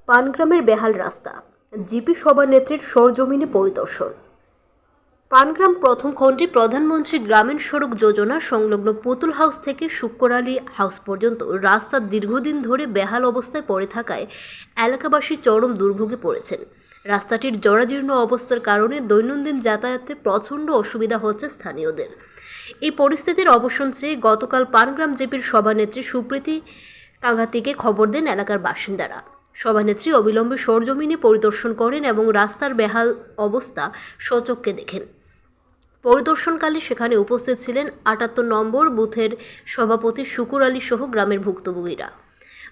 পানগ্রামের বেহাল রাস্তা, জিপি সভানেত্রীর সরজমিনে পরিদর্শন। পানগ্রাম প্রথম খণ্ডে প্রধানমন্ত্রী গ্রামীণ সড়ক যোজনা সংলগ্ন পুতুল হাউস থেকে শুক্কর আলী হাউস পর্যন্ত রাস্তা দীর্ঘদিন ধরে বেহাল অবস্থায় পড়ে থাকায় এলাকাবাসী চরম দুর্ভোগে পড়েছেন। রাস্তাটির জরাজীর্ণ অবস্থার কারণে দৈনন্দিন যাতায়াতে প্রচণ্ড অসুবিধা হচ্ছে স্থানীয়দের। এই পরিস্থিতির অবসান চেয়ে গতকাল পানগ্রাম জিপির সভানেত্রী সুপ্রীতি কাঙ্গাতিকে খবর দেন এলাকার বাসিন্দারা। সভানেত্রী অবিলম্বে সরজমিনে পরিদর্শন করেন এবং রাস্তার বেহাল অবস্থা স্বচক্ষে দেখেন। পরিদর্শনকালে সেখানে উপস্থিত ছিলেন ৭৮ নম্বর বুথের সভাপতি শুকুর আলী সহ গ্রামের ভুক্তভোগীরা।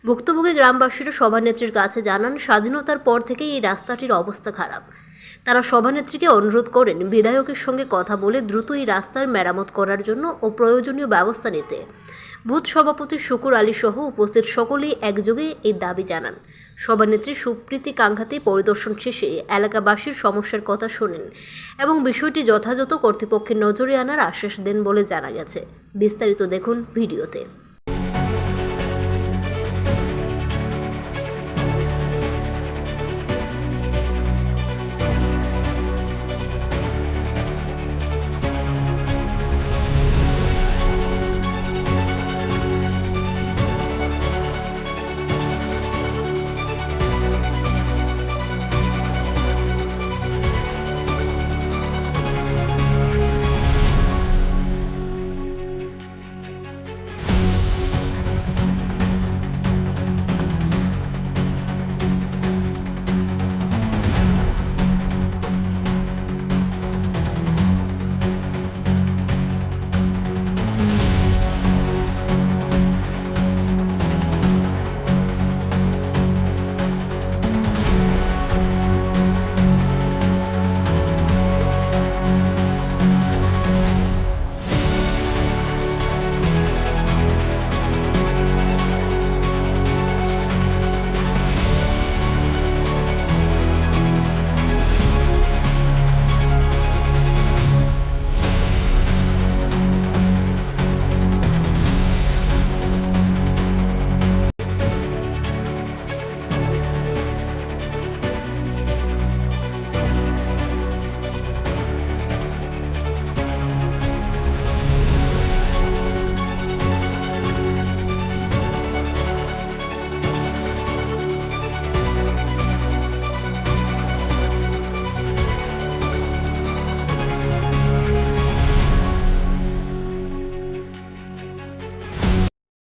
ভুক্তভোগী গ্রামবাসীরা সভানেত্রীর কাছে জানান, স্বাধীনতার পর থেকেই এই রাস্তাটির অবস্থা খারাপ। তারা সভানেত্রীকে অনুরোধ করেন বিধায়কের সঙ্গে কথা বলে দ্রুত এই রাস্তার মেরামত করার জন্য ও প্রয়োজনীয় ব্যবস্থা নিতে। বুথ সভাপতি শুকুর আলী সহ উপস্থিত সকলেই একযোগে এই দাবি জানান। সভানেত্রী সুপ্রীতি কাঙ্গাতি পরিদর্শন শেষে এলাকাবাসীর সমস্যার কথা শোনেন এবং বিষয়টি যথাযথ কর্তৃপক্ষের নজরে আনার আশ্বাস দেন বলে জানা গেছে। বিস্তারিত দেখুন ভিডিওতে।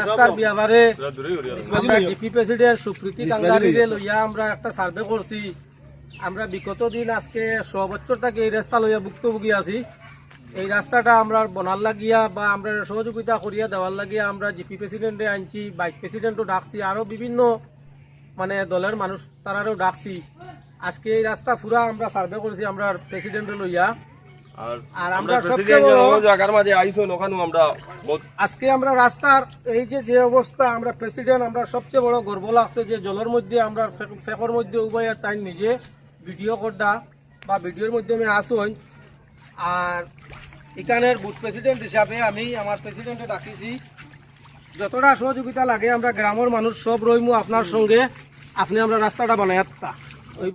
রাস্তার ব্যাপারে আমরা জিপি প্রেসিডেন্ট সুপ্রীতি কাঙ্গারিকে লইয়া আমরা একটা সার্ভে করছি। আমরা বিগত দিন আজকে 100 বছর থেকে এই রাস্তা লইয়া ভুক্তভোগী আছি। এই রাস্তাটা আমরা বনার লাগিয়া বা আমরা সহযোগিতা করিয়া দেওয়ার লাগিয়া আমরা জিপি প্রেসিডেন্টে আনছি, ভাইস প্রেসিডেন্টও ডাকছি, আরো বিভিন্ন দলের মানুষ তারারও ডাকছি। আজকে এই রাস্তা পুরা আমরা সার্ভে করছি আমরা প্রেসিডেন্টে লইয়া। আর আমরা সবচেয়ে বড় জায়গার মাঝে আইছো ওখানে আমরা আজকে আমরা রাস্তার এই যে অবস্থা আমরা প্রেসিডেন্ট আমরা সবচেয়ে বড় গর্ব লাগছে যে জলের মধ্যে আমরা ফেকর মধ্যে উভয় তাই নিজে ভিডিও করডা বা ভিডিওর মাধ্যমে আসুন। আর এখানের বুথ প্রেসিডেন্ট হিসাবে আমি আমার প্রেসিডেন্টে ডাকিছি, যতটা সহযোগিতা লাগে আমরা গ্রামের মানুষ সব রইমু আপনার সঙ্গে, আপনি আমরা রাস্তাটা বানাই।